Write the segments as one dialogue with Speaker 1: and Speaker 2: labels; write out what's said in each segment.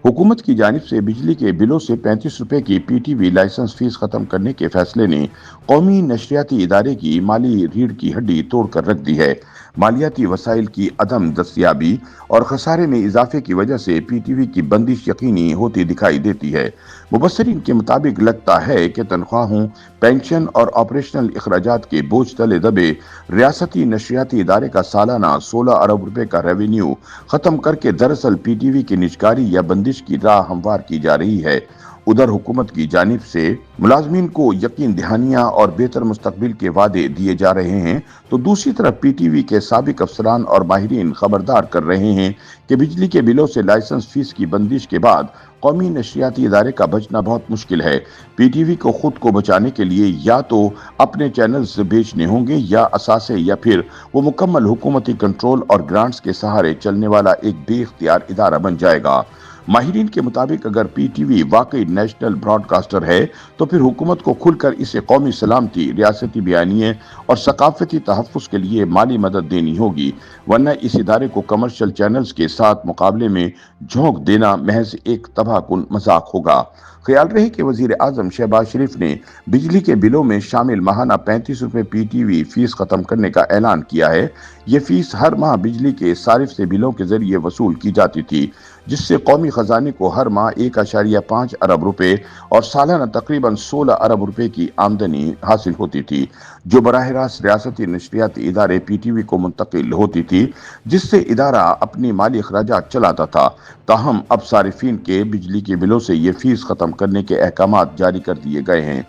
Speaker 1: हुकूमत की जानिब से बिजली के बिलों से 35 रुपए की पीटीवी लाइसेंस फीस खत्म करने के फैसले ने कौमी नशरियाती इदारे की माली रीढ़ की हड्डी तोड़कर रख दी है। मालियाती वसाइल की अदम दस्तयाबी और खसारे में इजाफे की वजह से पीटीवी की बंदिश यकीनी होती दिखाई देती है। मुबसरीन के मुताबिक लगता है कि तनख्वाहों, पेंशन और ऑपरेशनल अखराजात के बोझ तले दबे रियासती नशरियाती इदारे का सालाना 16 अरब रुपए का रेवेन्यू खत्म करके दरअसल पीटीवी की निजकारी या बंदिश की राह हमवार की जा रही है। उधर हुकूमत की जानिब से मुलाजमीन को यकीन दहानियां और बेहतर मुस्तकबिल के वादे दिए जा रहे हैं, तो दूसरी तरफ पीटीवी के साबिक अफसरान और माहिरीन खबरदार कर रहे हैं कि बिजली के बिलों से लाइसेंस फीस की बंदिश के बाद कौमी नशरियाती इदारे का बचना बहुत मुश्किल है। पीटीवी को खुद को बचाने के लिए या तो अपने चैनल्स बेचने होंगे या असासे, या फिर वो मुकम्मल हुकूमती कंट्रोल और ग्रांट्स के सहारे चलने वाला एक बेइख्तियार इदारा बन जाएगा। माहिरीन के मुताबिक अगर पीटीवी वाकई नेशनल ब्रॉडकास्टर है तो फिर हुकूमत को खुलकर इसे कौमी सलामती, रियासती बयानिए और सकाफती तहफ़्फ़ुज़ के लिए माली मदद देनी होगी, वरना इस इदारे को कमर्शियल चैनल्स के साथ मुकाबले में झोंक देना महज एक तबाहकुन मजाक होगा। ख्याल रहे कि वजीर आजम शहबाज शरीफ ने बिजली के बिलों में शामिल माहाना 35 रुपए पीटीवी फीस खत्म करने का ऐलान किया है। ये फीस हर माह बिजली के सारिफ से बिलों के जरिए वसूल की जाती थी, जिससे कौमी खजाने को हर माह 1.5 अरब रुपए और सालाना तकरीबन 16 अरब रुपए की आमदनी हासिल होती थी, जो बराह रास्त रियासती नशरियाती इदारे पीटीवी को मुंतकिल होती थी, जिससे इदारा अपनी माली अखराजात चलाता था। ताहम अब सारिफिन के बिजली के बिलों से ये फीस खत्म करने के अहकामात जारी कर दिए गए हैं।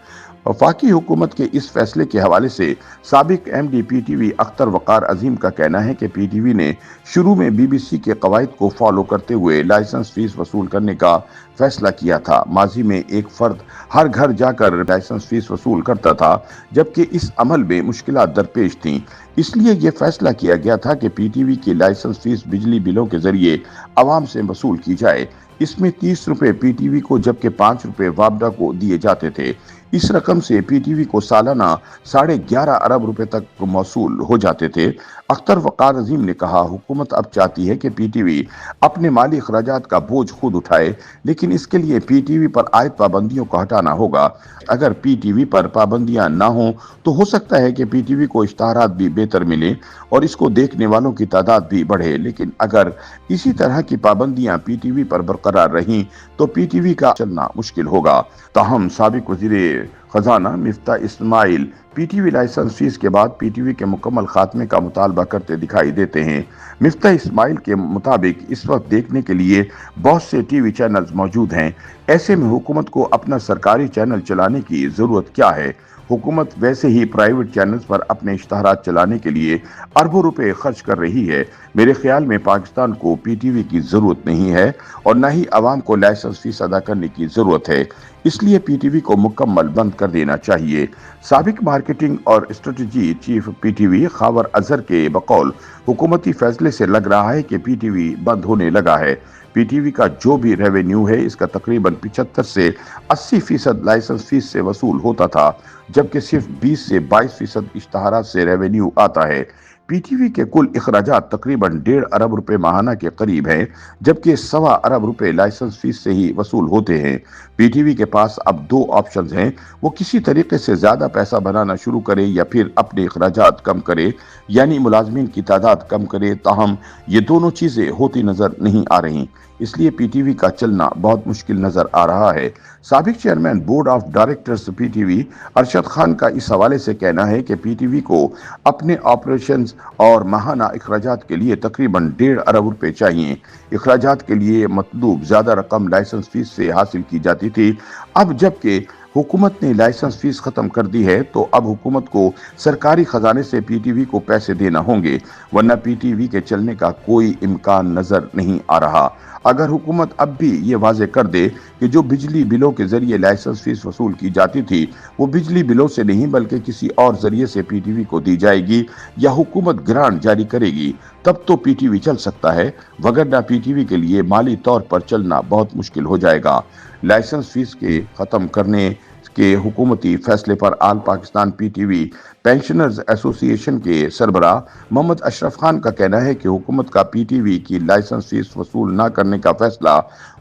Speaker 1: वफाकी हुकूमत के इस फैसले के हवाले से साबिक एमडी पीटीवी अख्तर वकार अजीम का कहना है कि पीटीवी ने शुरू में बीबीसी के कवायद को फॉलो करते हुए लाइसेंस फीस वसूल करने का फैसला किया था। माजी में एक फर्द हर घर जाकर लाइसेंस फीस वसूल करता था, जबकि इस अमल में मुश्किलात दरपेश थीं। इसलिए यह फैसला किया गया था कि पीटीवी की लाइसेंस फीस बिजली बिलों के जरिए आवाम से वसूल की जाए। इसमें 30 रुपए पीटीवी को जबकि 5 रुपए वापडा को दिए जाते थे। इस रकम से पीटीवी को सालाना 11.5 अरब रुपए तक मौसूल हो जाते थे। अख्तर वकार अजीम ने कहा, हुकूमत अब चाहती है कि पीटीवी अपने माली अखराजात का बोझ खुद उठाए, लेकिन इसके लिए पीटीवी पर आयद पाबंदियों को हटाना होगा। अगर पीटीवी पर पाबंदियां ना हो तो हो सकता है कि पीटीवी को इश्तहारात भी बेहतर मिले और इसको देखने वालों की तादाद भी बढ़े, लेकिन अगर इसी तरह की पाबंदियां पीटीवी पर बरकरार रहीं तो पीटीवी का चलना मुश्किल होगा। ताहम साबिक वजीर खजाना Miftah Ismail PTV license fee के बाद पीटीवी के मुकम्मल खात्मे का मुतालबा करते दिखाई देते हैं। मिफ्ता इस्माइल के मुताबिक इस वक्त देखने के लिए बहुत से टीवी चैनल्स मौजूद हैं। ऐसे में हुकूमत को अपना सरकारी चैनल चलाने की जरूरत क्या है? हुकूमत वैसे ही प्राइवेट चैनल्स पर अपने इश्तहारात चलाने के लिए अरबों रुपए खर्च कर रही है। मेरे ख्याल में पाकिस्तान को पीटीवी की जरूरत नहीं है और न ही आवाम को लाइसेंस फीस अदा करने की जरूरत है, इसलिए पीटीवी को मुकम्मल बंद कर देना चाहिए। साबिक मार्केटिंग और strategy chief PTV Khawar Azhar के बकौल हुकूमती फैसले से लग रहा है कि पीटीवी बंद होने लगा है। पीटीवी का जो भी रेवेन्यू है, इसका तकरीबन 75 से 80% लाइसेंस फीस से वसूल होता था, जबकि सिर्फ 20 से 22% इश्तहारात से रेवेन्यू आता है। पीटीवी के कुल इखराजात तकरीबन 1.5 अरब रुपए माहाना के करीब हैं, जबकि 1.25 अरब रुपए लाइसेंस फीस से ही वसूल होते हैं। पीटीवी के पास अब दो ऑप्शंस हैं, वो किसी तरीके से ज्यादा पैसा बनाना शुरू करे या फिर अपने इखराजात कम करे, यानी मुलाजमीन की तादाद कम करे। ताहम ये दोनों चीजें होती नजर नहीं आ रही, इसलिए पीटीवी का चलना बहुत मुश्किल नजर आ रहा है। साबिक chairman board of directors PTV Arshad Khan का इस हवाले से कहना है कि पीटीवी को अपने ऑपरेशंस और माहाना अखराजात के लिए तकरीबन 1.5 अरब रुपए चाहिए। अखराजात के लिए मतलूब ज्यादा रकम लाइसेंस फीस से हासिल की जाती थी। अब जबकि हुकूमत ने लाइसेंस फीस खत्म कर दी है, तो अब हुकूमत को सरकारी खजाने से पीटीवी को पैसे देना होंगे, वरना पीटीवी के चलने का कोई इम्कान नजर नहीं आ रहा। अगर हुकूमत अब भी ये वाजे कर दे कि जो बिजली बिलों के जरिए लाइसेंस फीस वसूल की जाती थी वो बिजली बिलों से नहीं बल्कि किसी और जरिए से पीटीवी को दी जाएगी, या हुकूमत ग्रांट जारी करेगी, तब तो पीटीवी चल सकता है, वगरना पीटीवी के लिए माली तौर पर चलना बहुत मुश्किल हो जाएगा। लाइसेंस फीस के खत्म करने के हुकूमती फैसले पर आल पाकिस्तान पीटीवी पेंशनर्स एसोसिएशन के सरबराह मोहम्मद अशरफ खान का कहना है कि हुकूमत का पीटीवी की लाइसेंस फीस वसूल न करने का फैसला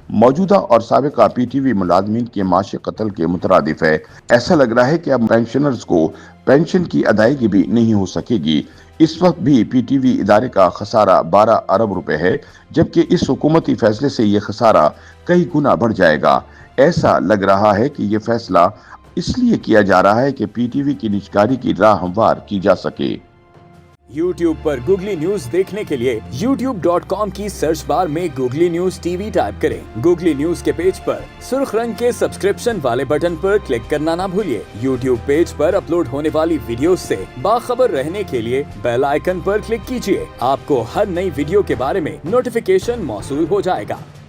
Speaker 1: मौजूदा और साबिका पीटीवी मुलाजमीन के माशी कत्ल के मुतरादिफ है। ऐसा लग रहा है कि अब पेंशनर्स को पेंशन की अदायगी भी नहीं हो सकेगी। इस वक्त भी पीटीवी इदारे का खसारा 12 अरब रुपए है, जबकि इस हुकूमती फैसले से ये खसारा कई गुना बढ़ जाएगा। ऐसा लग रहा है कि ये फैसला इसलिए किया जा रहा है कि पीटीवी की निजकारी की राह हमवार की जा सके।
Speaker 2: YouTube पर गूगली न्यूज देखने के लिए youtube.com की सर्च बार में गूगली न्यूज टीवी टाइप करें। गूगली न्यूज के पेज पर सुर्ख रंग के सब्सक्रिप्शन वाले बटन पर क्लिक करना ना भूलिए। YouTube पेज पर अपलोड होने वाली वीडियोस से बाखबर रहने के लिए बेल आइकन पर क्लिक कीजिए। आपको हर नई वीडियो के बारे में नोटिफिकेशन मौसूल हो जाएगा।